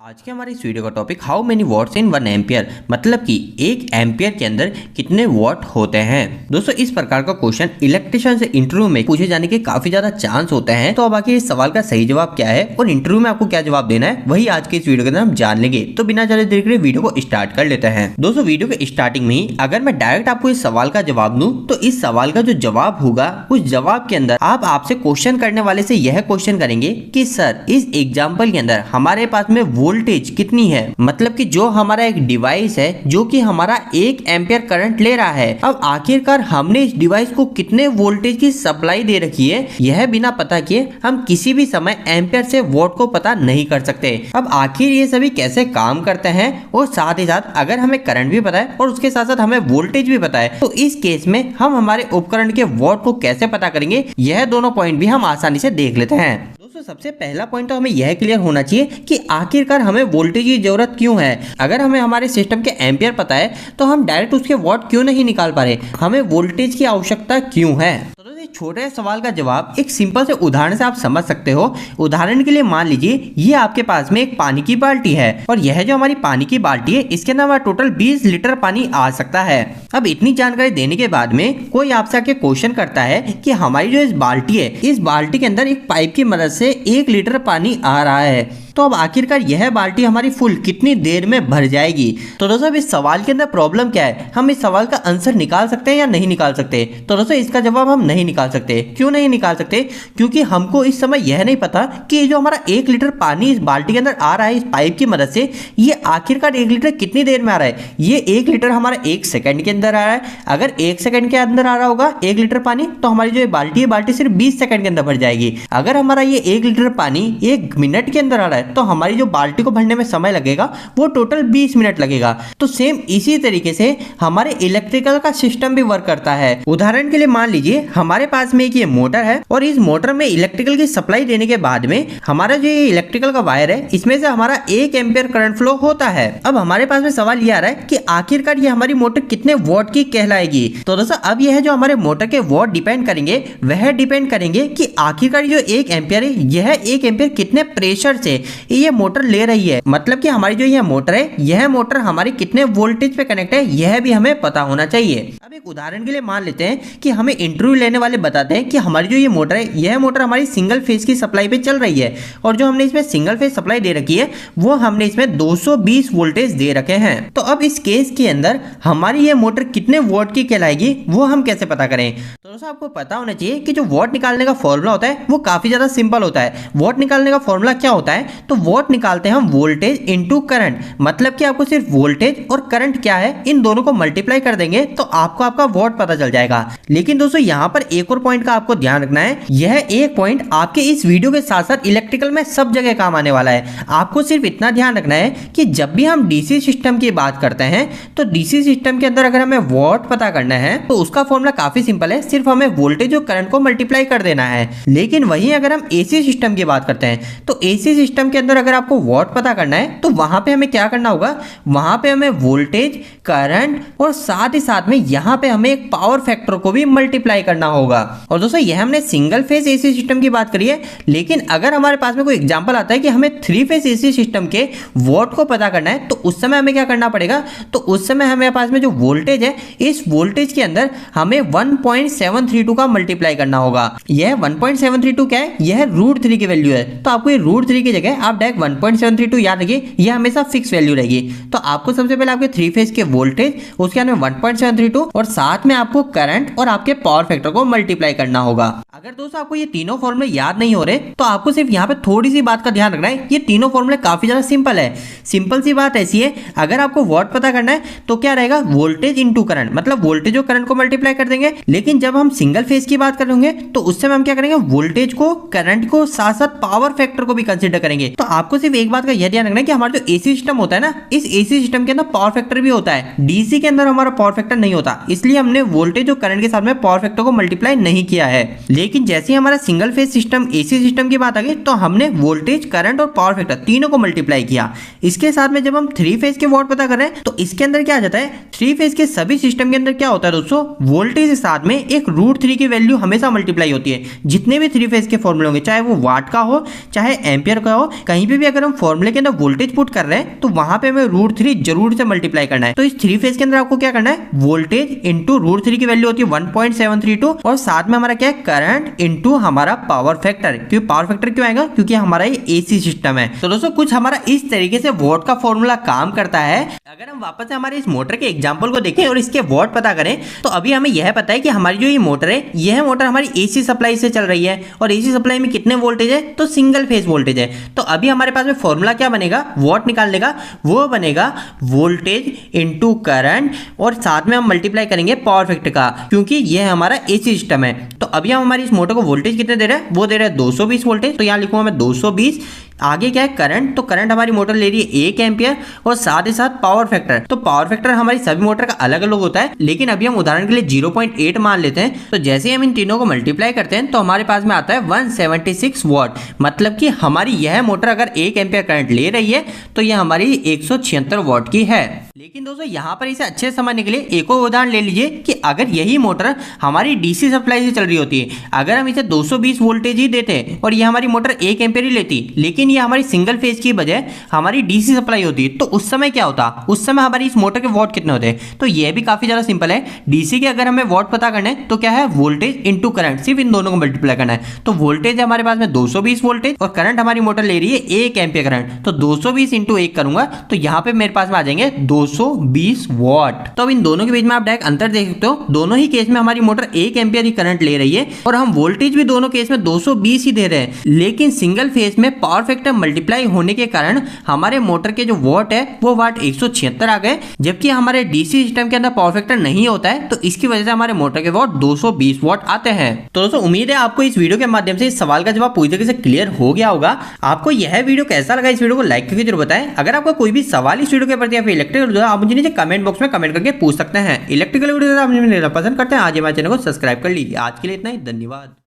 आज के हमारे इस वीडियो का topic how many what's in 1 ampere, मतलब कि 1 एम्पियर के अंदर कितने वॉट होते हैं। दोस्तों इस प्रकार का क्वेश्चन इलेक्ट्रिशियन से इंटरव्यू में पूछे जाने के काफी ज्यादा चांस होते हैं। तो अब आखिर इस सवाल का सही जवाब क्या है और इंटरव्यू में आपको क्या जवाब देना है, वही आज के इस वीडियो के अंदर हम जान लेंगे। तो बिना ज्यादा देर के वीडियो को स्टार्ट कर लेते हैं। दोस्तों वीडियो के स्टार्टिंग में ही अगर मैं डायरेक्ट आपको इस सवाल का जवाब दूं तो इस सवाल का जो जवाब होगा उस जवाब के अंदर आप आपसे क्वेश्चन करने वाले से यह क्वेश्चन करेंगे कि सर इस एग्जाम्पल के अंदर हमारे पास में वोल्टेज कितनी है, मतलब कि जो हमारा एक डिवाइस है जो कि हमारा 1 एम्पियर करंट ले रहा है। अब आखिरकार हमने इस डिवाइस को कितने वोल्टेज की सप्लाई दे रखी है, यह बिना पता किए हम किसी भी समय एम्पियर से वोल्ट को पता नहीं कर सकते। अब आखिर ये सभी कैसे काम करते हैं और साथ ही साथ अगर हमें करंट भी पता है और उसके साथ साथ हमें वोल्टेज भी पता है तो इस केस में हम हमारे उपकरण के वोल्ट को कैसे पता करेंगे, यह दोनों पॉइंट भी हम आसानी से देख लेते हैं। दोस्तों सबसे पहला पॉइंट तो हमें यह क्लियर होना चाहिए कि आखिरकार हमें वोल्टेज की जरूरत क्यों है। अगर हमें हमारे सिस्टम के एम्पियर पता है तो हम डायरेक्ट उसके वॉट क्यों नहीं निकाल पा रहे, हमें वोल्टेज की आवश्यकता क्यों है। छोटे सवाल का जवाब एक सिंपल से उदाहरण से आप समझ सकते हो। उदाहरण के लिए मान लीजिए ये आपके पास में एक पानी की बाल्टी है और यह जो हमारी पानी की बाल्टी है इसके अंदर हमारा टोटल 20 लीटर पानी आ सकता है। अब इतनी जानकारी देने के बाद में कोई आपसे आके क्वेश्चन करता है कि हमारी जो इस बाल्टी है इस बाल्टी के अंदर एक पाइप की मदद से 1 लीटर पानी आ रहा है, तो अब आखिरकार यह बाल्टी हमारी फुल कितनी देर में भर जाएगी। तो दोस्तों इस सवाल के अंदर प्रॉब्लम क्या है, हम इस सवाल का आंसर निकाल सकते हैं या नहीं निकाल सकते। तो दोस्तों इसका जवाब हम नहीं निकाल सकते। क्यों नहीं निकाल सकते, क्योंकि हमको इस समय यह नहीं पता कि जो हमारा 1 लीटर पानी इस बाल्टी के अंदर आ रहा है इस पाइप की मदद से, ये आखिरकार 1 लीटर कितनी देर में आ रहा है। ये 1 लीटर हमारा 1 सेकंड के अंदर आ रहा है। अगर 1 सेकंड के अंदर आ रहा होगा 1 लीटर पानी तो हमारी जो बाल्टी है बाल्टी सिर्फ 20 सेकंड के अंदर भर जाएगी। अगर हमारा ये 1 लीटर पानी 1 मिनट के अंदर आ रहा है तो हमारी जो बाल्टी को भरने में समय लगेगा वो टोटल 20 मिनट लगेगा। तो सेम इसी तरीके से हमारे इलेक्ट्रिकल का सिस्टम भी वर्क करता है। उदाहरण के लिए मान लीजिए हमारे पास में एक ये मोटर है और इस मोटर में इलेक्ट्रिकल की सप्लाई देने के बाद में हमारा जो ये इलेक्ट्रिकल का वायर है इसमें से हमारा 1 एम्पियर करंट फ्लो होता है। अब हमारे पास में सवाल ये आ रहा है कि आखिरकार ये हमारी मोटर कितने वॉट की कहलाएगी। तो दोस्तों अब यह जो हमारे मोटर के वॉट डिपेंड करेंगे वह डिपेंड करेंगे कि आखिरकार जो 1 एम्पियर है यह 1 एम्पियर कितने प्रेशर से ये मोटर ले रही है, मतलब कि हमारी जो यह मोटर है यह मोटर हमारी कितने वोल्टेज पे कनेक्ट है यह भी हमें पता होना चाहिए। अब एक उदाहरण के लिए मान लेते हैं कि हमें इंटरव्यू लेने वाले बताते हैं कि हमारी जो ये मोटर है यह मोटर हमारी सिंगल फेज की सप्लाई पे चल रही है और जो हमने इसमें सिंगल फेज सप्लाई दे रखी है वो हमने इसमें 220 वोल्टेज दे रखे हैं। तो अब इस केस के अंदर हमारी ये मोटर कितने वोल्ट की कहलाएगी वो हम कैसे पता करें। तो दोस्तों आपको पता होना चाहिए कि जो वोल्ट निकालने का फॉर्मूला होता है वो काफी ज्यादा सिंपल होता है। वोल्ट निकालने का फॉर्मूला क्या होता है, तो वोल्ट निकालते हैं हम वोल्टेज इनटू करंट, मतलब कि आपको सिर्फ वोल्टेज और करंट क्या है इन दोनों को मल्टीप्लाई कर देंगे तो आपको आपका वोल्ट पता चल जाएगा। लेकिन दोस्तों यहाँ पर एक और पॉइंट का आपको ध्यान रखना है, यह एक पॉइंट आपके इस वीडियो के साथ साथ इलेक्ट्रिकल में सब जगह काम आने वाला है। आपको सिर्फ इतना ध्यान रखना है कि जब भी हम डीसी सिस्टम की बात करते हैं तो डीसी सिस्टम के अंदर अगर हमें वोल्ट पता करना है तो उसका फॉर्मूला काफी सिंपल है, सिर्फ हमें वोल्टेज और करंट को मल्टीप्लाई कर देना है। लेकिन वहीं अगर हम एसी सिस्टम की बात करते हैं तो एसी सिस्टम के अंदर अगर आपको वोल्ट पता करना है तो वहां पे हमें क्या करना होगा, वहां पे हमें वोल्टेज करंट और साथ ही साथ में यहां पे हमें एक पावर फैक्टर को भी मल्टीप्लाई करना होगा। और दोस्तों यह हमने सिंगल फेज एसी सिस्टम की बात करी है, लेकिन अगर हमारे पास में कोई एग्जांपल आता है कि हमें 3 फेज एसी सिस्टम के वोल्ट को पता करना है तो उस समय हमें क्या करना पड़ेगा, तो उस समय हमें पास में जो वोल्टेज है इस वोल्टेज के अंदर हमें 1.732 का मल्टीप्लाई करना होगा। यह 1.732 क्या है, यह √3 की वैल्यू है। तो आपको ये √3 की जगह आप डायरेक्ट 1.732 याद रखिए, यह हमेशा फिक्स वैल्यू रहेगी। तो आपको सबसे पहले आपके 3 फेज के वोल्टेज उसके अंदर 1.732 और साथ में आपको करंट और आपके पावर फैक्टर को मल्टीप्लाई करना होगा। अगर दोस्तों आपको ये तीनों फॉर्मूले याद नहीं हो रहे तो आपको सिर्फ यहाँ पे थोड़ी सी बात का ध्यान रखना है, ये तीनों फॉर्मूले काफी ज्यादा सिंपल है। सिंपल सी बात ऐसी है, अगर आपको वोल्ट पता करना है तो क्या रहेगा, वोल्टेज इंटू करंट, मतलब वोल्टेज और करंट को मल्टीप्लाई कर देंगे। लेकिन जब हम सिंगल फेज की बात करेंगे तो उस समय हम क्या करेंगे, वोल्टेज को करंट को साथ साथ पावर फैक्टर को भी कंसिडर करेंगे। तो आपको सिर्फ एक बात का यह ध्यान रखना है कि हमारा जो एसी सिस्टम होता है ना, इस एसी सिस्टम के अंदर पावर फैक्टर भी होता है। डीसी के अंदर हमारा पावर फैक्टर नहीं होता, इसलिए हमने वोल्टेज और करंट के साथ में पावर फैक्टर को मल्टीप्लाई नहीं किया है। लेकिन जैसे ही हमारा single phase system AC system की बात आ गई तो हमने वोल्टेज करंट और पावर फैक्टर तीनों को मल्टीप्लाई किया। इसके साथ में जब हम 3 फेज के वोल्ट पता कर रहे हैं तो इसके अंदर क्या आ जाता है, 3 फेज के सभी सिस्टम के अंदर क्या होता है दोस्तों, वोल्टेज के साथ में एक √3 की वैल्यू हमेशा मल्टीप्लाई होती है। जितने भी 3 फेज के फॉर्मूले होंगे, चाहे वो वाट का हो चाहे एम्पियर का हो कहीं पे भी अगर हम फॉर्मूले के अंदर वोल्टेज पुट कर रहे हैं तो वहां पे हमें √3 जरूर से मल्टीप्लाई करना है। तो इस 3 फेज के अंदर आपको क्या करना है, वोल्टेज इंटू √3 की वैल्यू होती है 1.732 और साथ में हमारा क्या है, करंट इंटू हमारा पावर फैक्टर। क्योंकि पावर फैक्टर क्यों आएगा, क्योंकि हमारा ये एसी सिस्टम है। तो दोस्तों कुछ हमारा इस तरीके से वॉट का फॉर्मूला काम करता है। अगर हम वापस से हमारे इस मोटर के एग्जांपल को देखें और इसके वॉट पता करें तो अभी हमें यह पता है कि हमारी जो ये मोटर है, यह मोटर हमारी एसी सप्लाई से चल रही है और एसी सप्लाई में कितने वोल्टेज है, तो सिंगल फेज वोल्टेज है। तो अभी हमारे पास में फॉर्मूला क्या बनेगा वॉट निकालने का, वो बनेगा वोल्टेज इंटू करंट और साथ में हम मल्टीप्लाई करेंगे पावर फैक्टर का, क्योंकि यह हमारा एसी सिस्टम है। तो अभी हम हमारी इस मोटर को वोल्टेज कितने दे रहे हैं, वो दे रहे हैं 220 वोल्टेज। तो यहाँ लिखूंगा मैं 220। आगे क्या है, करंट। तो करंट हमारी मोटर ले रही है 1 एम्पियर और साथ ही साथ पावर फैक्टर। तो पावर फैक्टर हमारी सभी मोटर का अलग अलग होता है, लेकिन अभी हम उदाहरण के लिए 0.8 मान लेते हैं। तो जैसे हम इन तीनों को मल्टीप्लाई करते हैं तो हमारे पास में आता है 176 वॉट। मतलब कि हमारी यह मोटर अगर 1 एम्पियर करंट ले रही है तो यह हमारी 176 वॉट की है। लेकिन दोस्तों यहाँ पर इसे अच्छे से समझने के लिए एक और उदाहरण ले लीजिए कि अगर यही मोटर हमारी डीसी सप्लाई से चल रही होती है, अगर हम इसे 220 वोल्टेज ही देते और ये हमारी मोटर 1 एम्पियर ही लेती, लेकिन ये हमारी सिंगल फेज की बजाय हमारी डीसी सप्लाई होती, तो उस समय क्या होता, उस समय हमारी इस मोटर के वॉट कितने होते। तो ये भी काफी ज्यादा सिंपल है। डीसी के अगर हमें वॉट पता करना है तो क्या है, वोल्टेज इंटू करंट, सिर्फ इन दोनों को मल्टीप्लाई करना है। तो वोल्टेज है हमारे पास में 220 वोल्टेज और करंट हमारी मोटर ले रही है 1 एम्पियर करंट। तो 220 इंटू 1 करूंगा तो यहाँ पे मेरे पास में आ जाएंगे 220 वॉट। तो अब इन दोनों के बीच में आप डायरेक्ट अंतर देख सकते हो। दोनों ही केस में हमारी मोटर 1 एम्पियर ही करंट ले रही है और हम वोल्टेज भी दोनों केस में 220 ही दे रहे हैं, लेकिन सिंगल फेज में पावर फैक्टर मल्टीप्लाई होने के कारण हमारे मोटर के जो वॉट है वो वाट 176 आ गए, जबकि हमारे डीसी सिस्टम के अंदर पावर फैक्टर नहीं होता है। तो इसकी वजह से हमारे मोटर के वॉट 220 वॉट आते हैं। तो दोस्तों उम्मीद है आपको इस वीडियो के माध्यम से इस सवाल का जवाब पूरी तरीके से क्लियर हो गया होगा। आपको यह वीडियो कैसा लगा, इस वीडियो को लाइक करके जरूर बताएं। अगर आपका कोई भी सवाल इस वीडियो के प्रति या फिर इलेक्ट्रिकल, आप मुझे नीचे कमेंट बॉक्स में कमेंट करके पूछ सकते हैं। इलेक्ट्रिकल वीडियो आप पसंद करते हैं, आज हमारे चैनल को सब्सक्राइब कर लीजिए। आज के लिए इतना ही, धन्यवाद।